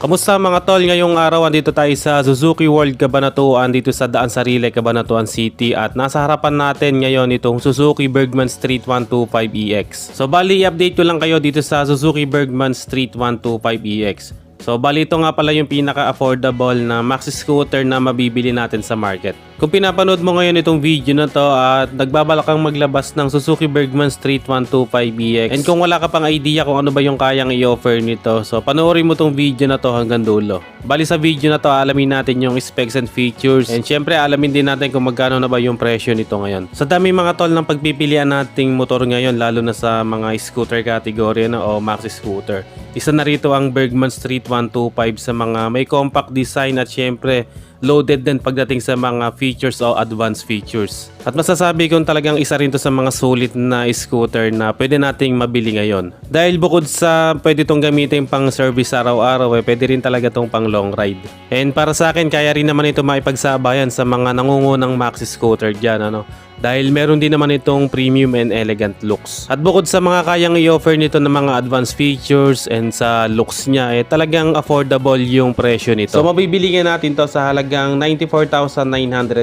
Kamusta mga tol? Ngayong araw andito tayo sa Suzuki World Cabanatuan dito sa Daan Sarile, Cabanatuan City at nasa harapan natin ngayon itong Suzuki Bergman Street 125EX. So bali i-update ko lang kayo dito sa Suzuki Bergman Street 125EX. So bali ito nga pala yung pinaka-affordable na maxi scooter na mabibili natin sa market. Kung pinapanood mo ngayon itong video na to at nagbabalak kang maglabas ng Suzuki Bergman Street 125EX and kung wala ka pang idea kung ano ba yung kayang i-offer nito, so panoorin mo tong video na to hanggang dulo. Bali sa video na to alamin natin yung specs and features and syempre alamin din natin kung magkano na ba yung presyo nito ngayon. Sa dami mga tol ng pagpipilian nating motor ngayon lalo na sa mga scooter category o maxi scooter. Isa na rito ang Bergman Street 125 sa mga may compact design at syempre loaded din pagdating sa mga features o advanced features. At masasabi kong talagang isa rin to sa mga sulit na scooter na pwede nating mabili ngayon. Dahil bukod sa pwede itong gamitin pang service araw-araw, pwede rin talaga itong pang long ride. And para sa akin, kaya rin naman ito maipagsabayan sa mga nangungunang maxi scooter dyan. Dahil meron din naman itong premium and elegant looks. At bukod sa mga kayang i-offer nito ng mga advanced features and sa looks niya, talagang affordable yung presyo nito. So mabibili nga natin to sa halagang 94,900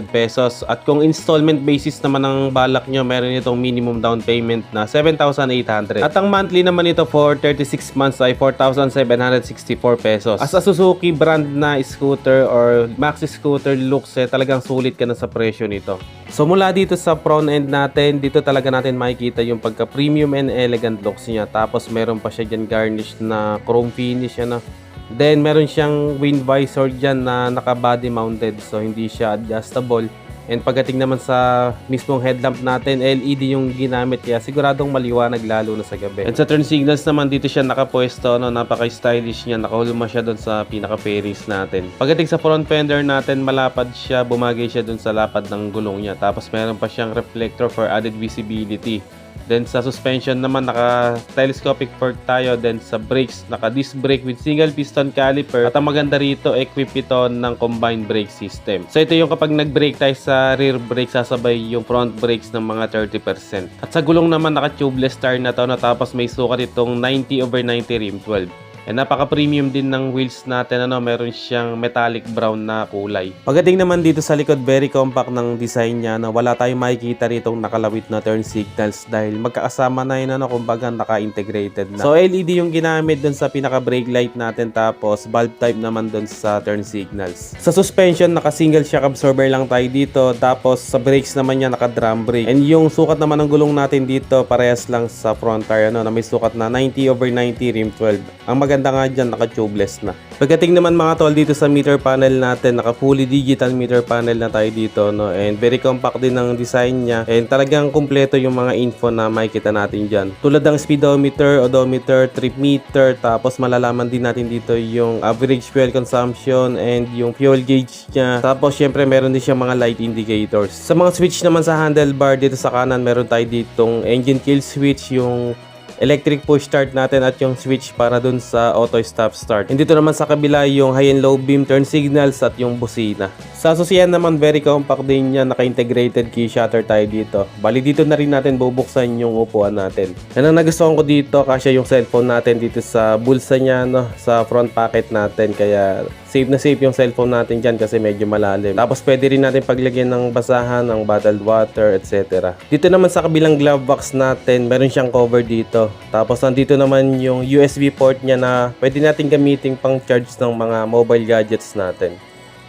pesos. At kung installment basis naman ang balak nyo, meron itong minimum down payment na 7,800. At ang monthly naman ito for 36 months ay 4,764 pesos. As a Suzuki brand na scooter or maxi scooter looks, talagang sulit ka na sa presyo nito. So mula dito sa front end natin, dito talaga natin makikita yung pagka premium and elegant looks niya. Tapos meron pa siya dyan garnish na chrome finish. Then meron siyang wind visor dyan na naka body mounted, so hindi siya adjustable. And pagdating naman sa mismong headlamp natin, LED yung ginamit kaya siguradong maliwanag lalo na sa gabi. And sa turn signals naman dito siya nakapwesto, napaka-stylish niya, nakahulma siya doon sa pinaka-fairings natin. Pagdating sa front fender natin, malapad siya, bumagay siya doon sa lapad ng gulong niya. Tapos meron pa siyang reflector for added visibility. Then sa suspension naman naka-telescopic fork tayo. Then sa brakes, naka-disc brake with single piston caliper. At ang maganda rito, equip ito ng combined brake system. So ito yung kapag nag-brake tayo sa rear brake, sasabay yung front brakes ng mga 30%. At sa gulong naman, naka-tubeless tire na to, tapos may sukat itong 90/90 rim 12. And napaka-premium din ng wheels natin, meron siyang metallic brown na kulay. Pagdating naman dito sa likod, very compact ng design niya, wala tayong makikita ritong nakalawit na turn signals dahil magkakasama na yun, kumbaga naka-integrated na. So LED yung ginamit dun sa pinaka-brake light natin, tapos bulb type naman dun sa turn signals. Sa suspension, naka-single shock absorber lang tayo dito, tapos sa brakes naman niya naka-drum brake. And yung sukat naman ng gulong natin dito, parehas lang sa front tire, na may sukat na 90/90 rim 12. Ang maganda nga dyan, naka-tubeless na. Pagdating naman mga tol dito sa meter panel natin, naka-fully digital meter panel na tayo dito, and very compact din ng design niya, and talagang kumpleto yung mga info na makikita natin dyan. Tulad ng speedometer, odometer, trip meter, tapos malalaman din natin dito yung average fuel consumption and yung fuel gauge niya. Tapos syempre meron din siya mga light indicators. Sa mga switch naman sa handlebar dito sa kanan, meron tayo ditong engine kill switch, yung electric push start natin at yung switch para dun sa auto stop start. And dito naman sa kabila yung high and low beam turn signals at yung busina. Sa susiyan naman, very compact din niya, naka-integrated key shutter tayo dito. Bali dito na rin natin bubuksan yung upuan natin. And ang nagustuhan ko dito, kasya yung cellphone natin dito sa bulsa niya, sa front pocket natin, kaya safe na safe yung cellphone natin dyan kasi medyo malalim. Tapos pwede rin natin paglagyan ng basahan, ng bottled water, etc. Dito naman sa kabilang glove box natin, meron siyang cover dito. Tapos nandito naman yung USB port niya na pwede natin gamitin pang charge ng mga mobile gadgets natin.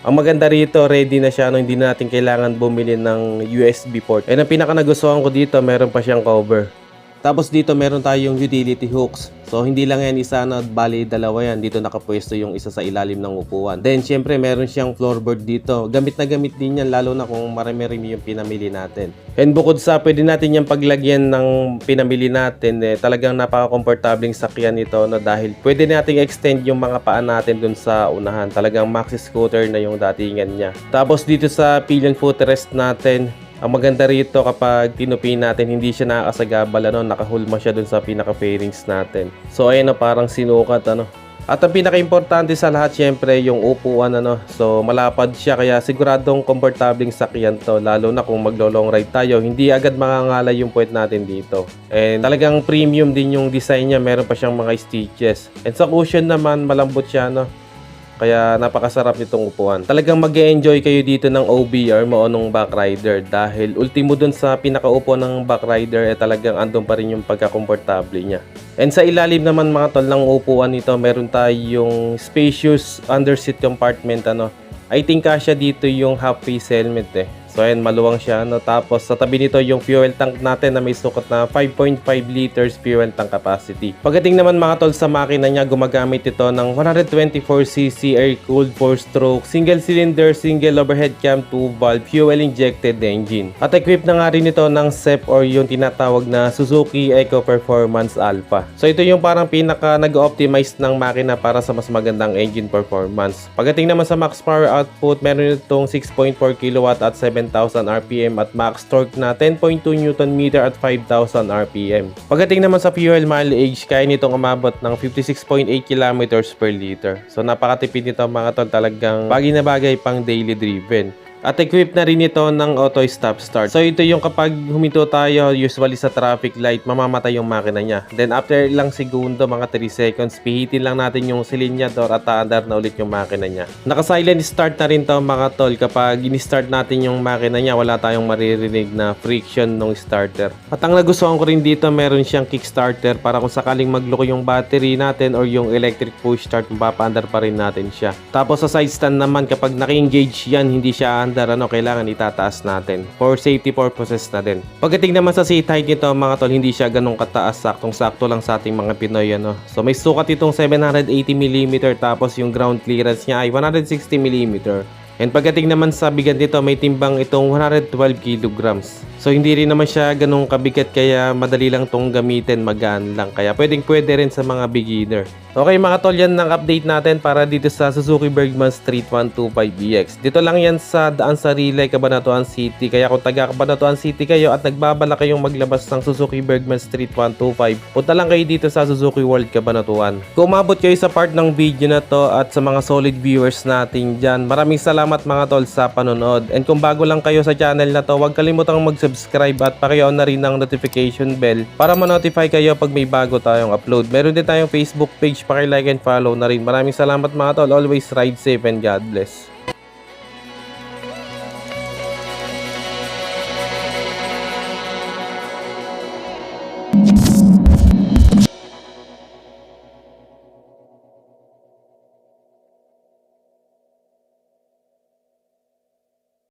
Ang maganda rito, ready na siya, hindi na natin kailangan bumili ng USB port. And ang pinaka nagustuhan ko dito, meron pa siyang cover. Tapos dito meron tayong utility hooks. So hindi lang yan isa, bali dalawa yan. Dito nakapwesto yung isa sa ilalim ng upuan. Then syempre meron siyang floorboard dito. Gamit na gamit din yan, lalo na kung marami-rami yung pinamili natin. And bukod sa pwede natin yung paglagyan ng pinamili natin, talagang napaka-komportabling sakyan nito, dahil pwede nating extend yung mga paa natin dun sa unahan. Talagang maxi scooter na yung datingan niya. Tapos dito sa pillion footrest natin, ang maganda rito kapag tinupi natin, hindi siya nakakasagabal, nakahulma siya dun sa pinaka-fairings natin. So ayun, parang sinukat, At ang pinaka-importante sa lahat, syempre, yung upuan, So malapad siya, kaya siguradong komportabling sakyan to, lalo na kung maglo-long ride tayo, hindi agad mangangalay yung puwet natin dito. And talagang premium din yung design niya, meron pa siyang mga stitches. And sa cushion naman, malambot siya, Kaya napakasarap nitong upuan. Talagang mag-e-enjoy kayo dito ng OBR mo o nung backrider dahil ultimo dun sa pinakaupo ng backrider talagang andun pa rin yung pagkakomportable niya. And sa ilalim naman mga tol ng upuan nito, meron tayong spacious underseat compartment I think kasya dito yung half face helmet So ayan, maluwang siya Tapos sa tabi nito yung fuel tank natin na may sukat na 5.5 liters fuel tank capacity. Pagdating naman mga tol sa makina niya, gumagamit ito ng 124cc air-cooled 4-stroke single cylinder, single overhead cam 2-valve fuel injected engine. At equipped na nga rin ito ng SEP or yung tinatawag na Suzuki Eco Performance Alpha. So ito yung parang pinaka nag-optimize ng makina para sa mas magandang engine performance. Pagdating naman sa max power output, meron itong 6.4 kW at 7,000 RPM at max torque na 10.2 Nm at 5,000 RPM. Pagdating naman sa fuel mileage, kaya nitong umabot ng 56.8 km per liter. So napakatipid nito mga tol, talagang bagay na bagay pang daily driven. At equipped na rin ito ng auto stop start. So ito yung kapag huminto tayo usually sa traffic light, mamamatay yung makina niya. Then after ilang segundo, mga 3 seconds, pihitin lang natin yung silinyador at aandar na ulit yung makina niya. Naka-silent start na rin to mga tol. Kapag in-start natin yung makina niya, wala tayong maririnig na friction ng starter. At ang nagustuhan ko rin dito, meron siyang kickstarter para kung sakaling magloko yung battery natin or yung electric push start, mapapaandar pa rin natin siya. Tapos sa side stand naman, kapag naka-engage yan, hindi siya kailangan itataas natin for safety purposes na din. Pagdating naman sa seat height nito mga tol, hindi siya ganun kataas, saktong-sakto lang sa ating mga Pinoy So may sukat itong 780mm tapos yung ground clearance niya ay 160mm. And pagdating naman sa bigat nito, may timbang itong 112 kg. So hindi rin naman siya ganung kabigat kaya madali lang tong gamitin, magaan lang. Kaya pwede rin sa mga beginner. Okay mga tol, yan ng update natin para dito sa Suzuki Bergman Street 125EX. Dito lang yan sa Daan Sarilay, Cabanatuan City. Kaya kung taga Cabanatuan City kayo at nagbabala kayong maglabas ng Suzuki Bergman Street 125, punta lang kayo dito sa Suzuki World Cabanatuan. Kung umabot kayo sa part ng video na to at sa mga solid viewers natin dyan, maraming salamat mga tol sa panonood. And kung bago lang kayo sa channel na to, huwag kalimutang mag-subscribe at paki-on na rin ng notification bell para ma-notify kayo pag may bago tayong upload. Meron din tayong Facebook page, paki-like and follow na rin. Maraming salamat mga tol. Always ride safe and God bless.